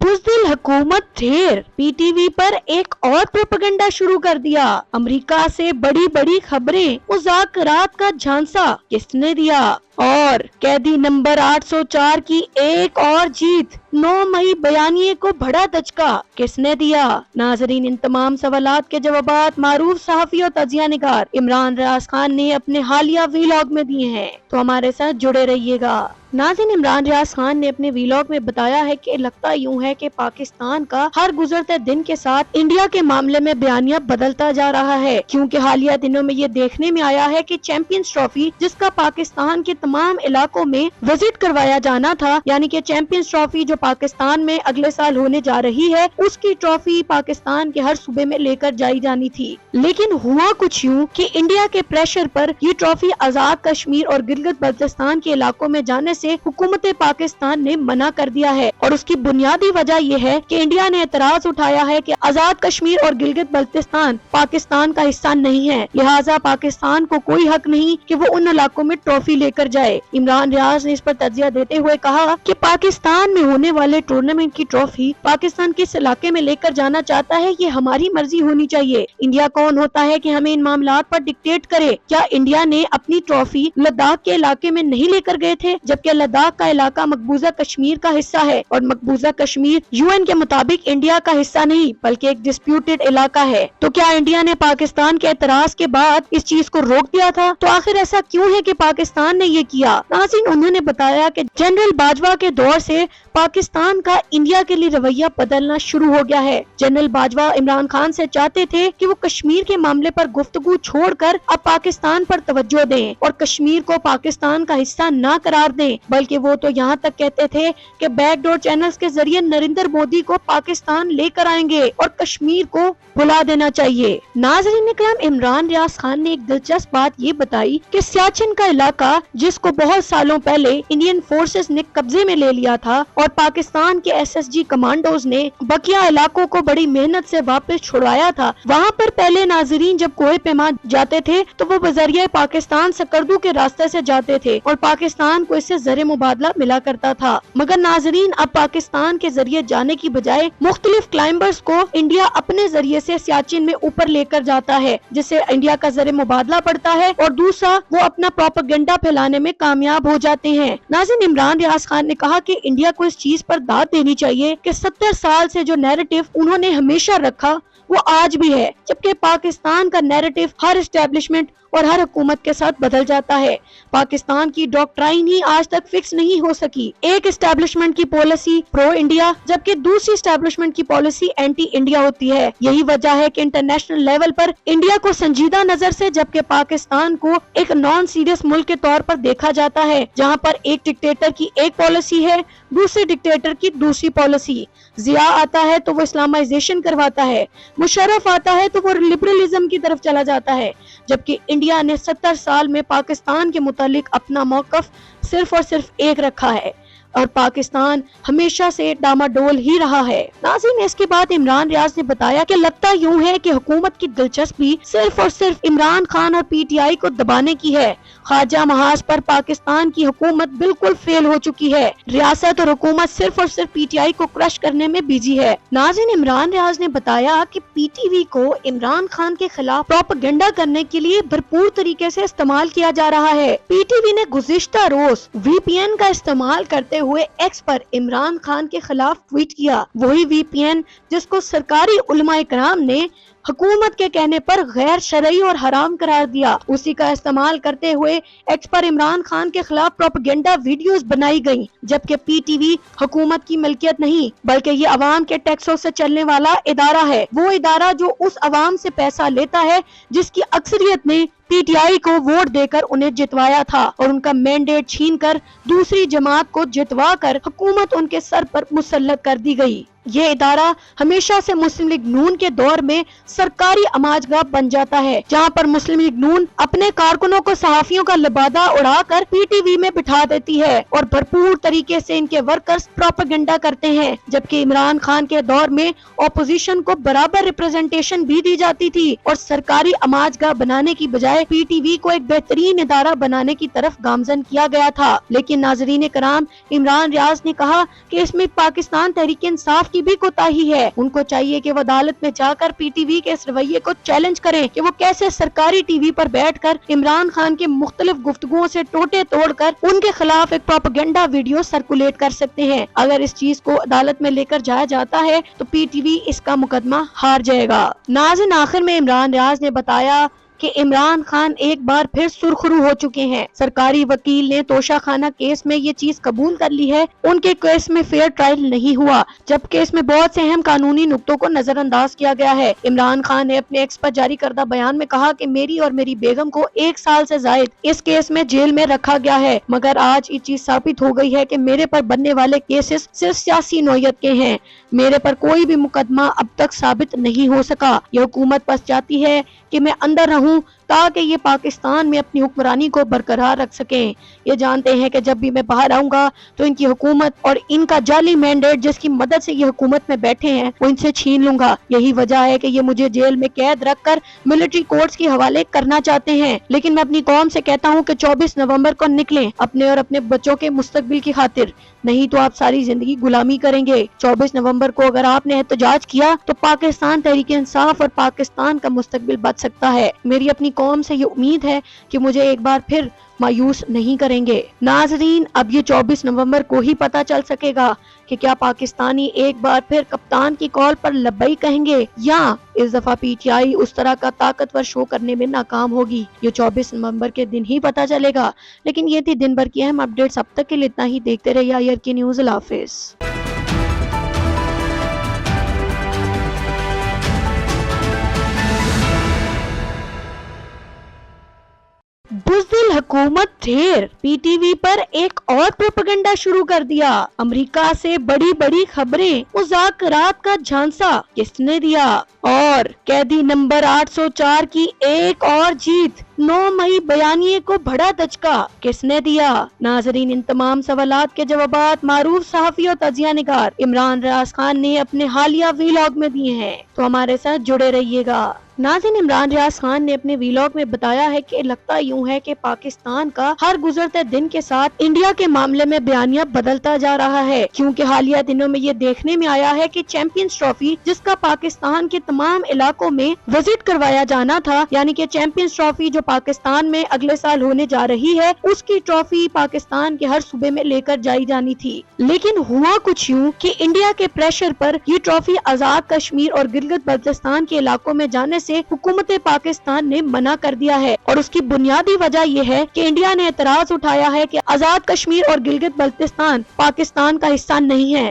बुज़दिल हुकूमत ढेर P T V पर एक और प्रोपेगेंडा शुरू कर दिया। अमेरिका से बड़ी बड़ी खबरें, मुज़ाकरात का झांसा किसने दिया? और कैदी नंबर 804 की एक और जीत, 9 मई बयानिए को बड़ा दचका किसने दिया? नाजरीन, इन तमाम सवालात के जवाबात मारूफ सहाफी और तजिया निगार इमरान रियाज खान ने अपने हालिया वीलॉग में दिए हैं, तो हमारे साथ जुड़े रहिएगा। नाज़रीन, इमरान रियाज खान ने अपने वीलॉग में बताया है कि लगता यूं है कि पाकिस्तान का हर गुजरते दिन के साथ इंडिया के मामले में बयानिया बदलता जा रहा है, क्योंकि हालिया दिनों में ये देखने में आया है कि चैंपियंस ट्रॉफी, जिसका पाकिस्तान के तमाम इलाकों में विजिट करवाया जाना था, यानी कि चैंपियंस ट्रॉफी जो पाकिस्तान में अगले साल होने जा रही है, उसकी ट्रॉफी पाकिस्तान के हर सूबे में लेकर जाई जानी थी। लेकिन हुआ कुछ यूं कि इंडिया के प्रेशर पर ये ट्रॉफी आजाद कश्मीर और गिलगित बल्तिस्तान के इलाकों में जाने से हुकूमत पाकिस्तान ने मना कर दिया है। और उसकी बुनियादी वजह यह है कि इंडिया ने एतराज उठाया है कि आजाद कश्मीर और गिलगित बल्तिस्तान पाकिस्तान का हिस्सा नहीं है, लिहाजा पाकिस्तान को कोई हक नहीं कि वो उन इलाकों में ट्रॉफी लेकर जाए। इमरान रियाज ने इस पर तजिया देते हुए कहा कि पाकिस्तान में होने वाले टूर्नामेंट की ट्रॉफी पाकिस्तान किस इलाके में लेकर जाना चाहता है, ये हमारी मर्जी होनी चाहिए। इंडिया कौन होता है कि हमें इन मामलात पर डिक्टेट करे? क्या इंडिया ने अपनी ट्रॉफी लद्दाख के इलाके में नहीं लेकर गए थे, जबकि लद्दाख का इलाका मकबूजा कश्मीर का हिस्सा है और मकबूजा कश्मीर यूएन के मुताबिक इंडिया का हिस्सा नहीं बल्कि एक डिस्प्यूटेड इलाका है। तो क्या इंडिया ने पाकिस्तान के एतराज के बाद इस चीज को रोक दिया था? तो आखिर ऐसा क्यों है कि पाकिस्तान ने ये किया? नाज़रीन, उन्होंने बताया कि जनरल बाजवा के दौर से पाकिस्तान का इंडिया के लिए रवैया बदलना शुरू हो गया है। जनरल बाजवा इमरान खान से चाहते थे कि वो कश्मीर के मामले पर गुफ्तगू छोड़कर अब पाकिस्तान पर तवज्जो दें और कश्मीर को पाकिस्तान का हिस्सा ना करार दें, बल्कि वो तो यहाँ तक कहते थे कि बैकडोर चैनल्स के जरिए नरेंद्र मोदी को पाकिस्तान लेकर आएंगे और कश्मीर को भुला देना चाहिए। नाज़रीन इकराम, इमरान रियाज खान ने एक दिलचस्प बात ये बताई कि सियाचिन का इलाका, जिसको बहुत सालों पहले इंडियन फोर्सेस ने कब्जे में ले लिया था और पाकिस्तान के एसएसजी कमांडोज ने बकिया इलाकों को बड़ी मेहनत से वापस छुड़वाया था, वहाँ पर पहले नाज़रीन जब कोहे पैमान जाते थे तो वो बजरिया पाकिस्तान सकर्दू के रास्ते से जाते थे और पाकिस्तान को इससे जरे मुबादला मिला करता था। मगर नाज़रीन, अब पाकिस्तान के जरिए जाने की बजाय मुख्तलिफ क्लाइंबर्स को इंडिया अपने जरिए से सियाचिन में ऊपर लेकर जाता है, जिससे इंडिया का जरे मुबादला पड़ता है और दूसरा वो अपना प्रोपेगेंडा फैलाने में कामयाब हो जाते हैं। नाज़रीन, इमरान रियाज खान ने कहा कि इंडिया को इस चीज पर दाद देनी चाहिए कि 70 साल से जो नैरेटिव उन्होंने हमेशा रखा वो आज भी है, जबकि पाकिस्तान का नैरेटिव हर एस्टेब्लिशमेंट और हर हुकूमत के साथ बदल जाता है। पाकिस्तान की डॉक्ट्राइन ही आज तक फिक्स नहीं हो सकी। एक एस्टेब्लिशमेंट की पॉलिसी प्रो इंडिया जबकि दूसरी एस्टेब्लिशमेंट की पॉलिसी एंटी इंडिया होती है। यही वजह है कि इंटरनेशनल लेवल पर इंडिया को संजीदा नजर से जबकि पाकिस्तान को एक नॉन सीरियस मुल्क के तौर पर देखा जाता है, जहाँ पर एक डिक्टेटर की एक पॉलिसी है, दूसरे डिक्टेटर की दूसरी पॉलिसी। जिया आता है तो वो इस्लामाइजेशन करवाता है, मुशर्रफ आता है तो वो लिबरलिज्म की तरफ चला जाता है, जबकि इंडिया ने 70 साल में पाकिस्तान के मुतालिक अपना मौकफ सिर्फ और सिर्फ एक रखा है और पाकिस्तान हमेशा से डामाडोल ही रहा है। नाज़रीन, इसके बाद इमरान रियाज ने बताया कि लगता यूं है कि हुकूमत की दिलचस्पी सिर्फ और सिर्फ इमरान खान और पीटीआई को दबाने की है। ख्वाजा महाज पर पाकिस्तान की हुकूमत बिल्कुल फेल हो चुकी है। रियासत और हुकूमत सिर्फ और सिर्फ पीटीआई को क्रश करने में बिजी है। नाज़रीन, इमरान रियाज ने बताया कि पीटीवी को इमरान खान के खिलाफ प्रोपेगेंडा करने के लिए भरपूर तरीके से इस्तेमाल किया जा रहा है। पीटीवी ने गुज़िश्ता रोज वीपीएन का इस्तेमाल करते हुए एक्स पर इमरान खान के खिलाफ ट्वीट किया। वही वीपीएन जिसको सरकारी उलमाए कराम ने हुकूमत के कहने पर गैर शरई और हराम करार दिया, उसी का इस्तेमाल करते हुए एक्स पर इमरान खान के खिलाफ प्रोपेगेंडा वीडियोस बनाई गयी, जबकि पीटीवी हुकूमत की मिल्कियत नहीं बल्कि ये अवाम के टैक्सों से चलने वाला इदारा है। वो इदारा जो उस अवाम से पैसा लेता है जिसकी अक्सरियत ने पीटीआई को वोट देकर उन्हें जितवाया था और उनका मैंडेट छीनकर दूसरी जमात को जितवा कर हुकूमत उनके सर पर मुसल्लत कर दी गई। ये इदारा हमेशा से मुस्लिम लीग नून के दौर में सरकारी अमाजगाह बन जाता है, जहाँ पर मुस्लिम लीग नून अपने कारकुनों को सहाफियों का लिबादा उड़ाकर पीटीवी में बिठा देती है और भरपूर तरीके से इनके वर्कर्स प्रोपेगेंडा करते हैं, जबकि इमरान खान के दौर में ऑपोजिशन को बराबर रिप्रेजेंटेशन भी दी जाती थी और सरकारी अमाजगाह बनाने की बजाय पीटीवी को एक बेहतरीन इदारा बनाने की तरफ गामजन किया गया था। लेकिन नाजरीन कराम, इमरान रियाज ने कहा कि इसमें पाकिस्तान तहरीक इंसाफ की भी कोताही है। उनको चाहिए कि वो अदालत में जाकर पीटीवी के इस रवैये को चैलेंज करें कि वो कैसे सरकारी टीवी पर बैठकर इमरान खान के मुख्तलिफ गुफ्तगुओं से टोटे तोड़कर उनके खिलाफ एक प्रोपेगेंडा वीडियो सर्कुलेट कर सकते हैं। अगर इस चीज को अदालत में लेकर जाया जाता है तो पीटीवी इसका मुकदमा हार जाएगा। नाज़रीन, आखिर में इमरान रियाज ने बताया कि इमरान खान एक बार फिर सुरखरू हो चुके हैं। सरकारी वकील ने तोशा खाना केस में ये चीज कबूल कर ली है। उनके केस में फेयर ट्रायल नहीं हुआ, जबकि इसमें बहुत से अहम कानूनी नुक्तों को नजरअंदाज किया गया है। इमरान खान ने अपने एक्स पर जारी करदा बयान में कहा कि मेरी और मेरी बेगम को 1 साल से जायद इस केस में जेल में रखा गया है, मगर आज ये चीज साबित हो गई है कि मेरे पर बनने वाले केसेस सिर्फ सियासी नौयत के हैं। मेरे पर कोई भी मुकदमा अब तक साबित नहीं हो सका। ये हुकूमत बस चाहती है कि मैं अंदर रहूं ताकि ये पाकिस्तान में अपनी हुक्मरानी को बरकरार रख सकें। ये जानते हैं कि जब भी मैं बाहर आऊंगा तो इनकी हुकूमत और इनका जाली मैंडेट जिसकी मदद से ये हुकूमत में बैठे हैं वो इनसे छीन लूंगा। यही वजह है कि ये मुझे जेल में कैद रखकर मिलिट्री कोर्ट्स के हवाले करना चाहते हैं। लेकिन मैं अपनी कौम से कहता हूँ कि 24 नवंबर को निकलें अपने और अपने बच्चों के मुस्तकबिल की खातिर, नहीं तो आप सारी जिंदगी गुलामी करेंगे। 24 नवंबर को अगर आपने एहतजाज किया तो पाकिस्तान तहरीक इंसाफ और पाकिस्तान का मुस्तकबिल बच सकता है। मेरी अपनी कौम से ये उम्मीद है कि मुझे एक बार फिर मायूस नहीं करेंगे। नाजरीन, अब ये 24 नवंबर को ही पता चल सकेगा कि क्या पाकिस्तानी एक बार फिर कप्तान की कॉल पर लब्बई कहेंगे या इस दफा पीटीआई उस तरह का ताकतवर शो करने में नाकाम होगी। ये 24 नवंबर के दिन ही पता चलेगा। लेकिन ये थी दिन भर की अहम अपडेट्स। अब तक के लिए इतना ही। देखते रहिए IRK न्यूज़। अल्लाह हाफिज। बुज़दिल हुकूमत ढेर पीटीवी पर एक और प्रोपेगेंडा शुरू कर दिया। अमेरिका से बड़ी बड़ी खबरें, मुज़ाकरात का झांसा किसने दिया? और कैदी नंबर 804 की एक और जीत। 9 मई बयानिए को बड़ा दचका किसने दिया? नाजरीन, इन तमाम सवालात के जवाबात मारूफ सहाफी और तजिया निगार इमरान रियाज खान ने अपने हालिया वीलॉग में दिए हैं, तो हमारे साथ जुड़े रहिएगा। नाज़रीन, इमरान रियाज खान ने अपने वीलॉग में बताया है कि लगता यूं है कि पाकिस्तान का हर गुजरते दिन के साथ इंडिया के मामले में बयानिया बदलता जा रहा है, क्योंकि हालिया दिनों में ये देखने में आया है कि चैंपियंस ट्रॉफी, जिसका पाकिस्तान के तमाम इलाकों में विजिट करवाया जाना था, यानी कि चैंपियंस ट्रॉफी जो पाकिस्तान में अगले साल होने जा रही है, उसकी ट्रॉफी पाकिस्तान के हर सूबे में लेकर जाई जानी थी। लेकिन हुआ कुछ यूं कि इंडिया के प्रेशर पर ये ट्रॉफी आजाद कश्मीर और गिलगित बल्तिस्तान के इलाकों में जाने से हुकूमत पाकिस्तान ने मना कर दिया है। और उसकी बुनियादी वजह यह है कि इंडिया ने एतराज उठाया है कि आजाद कश्मीर और गिलगित बल्तिस्तान पाकिस्तान का हिस्सा नहीं है।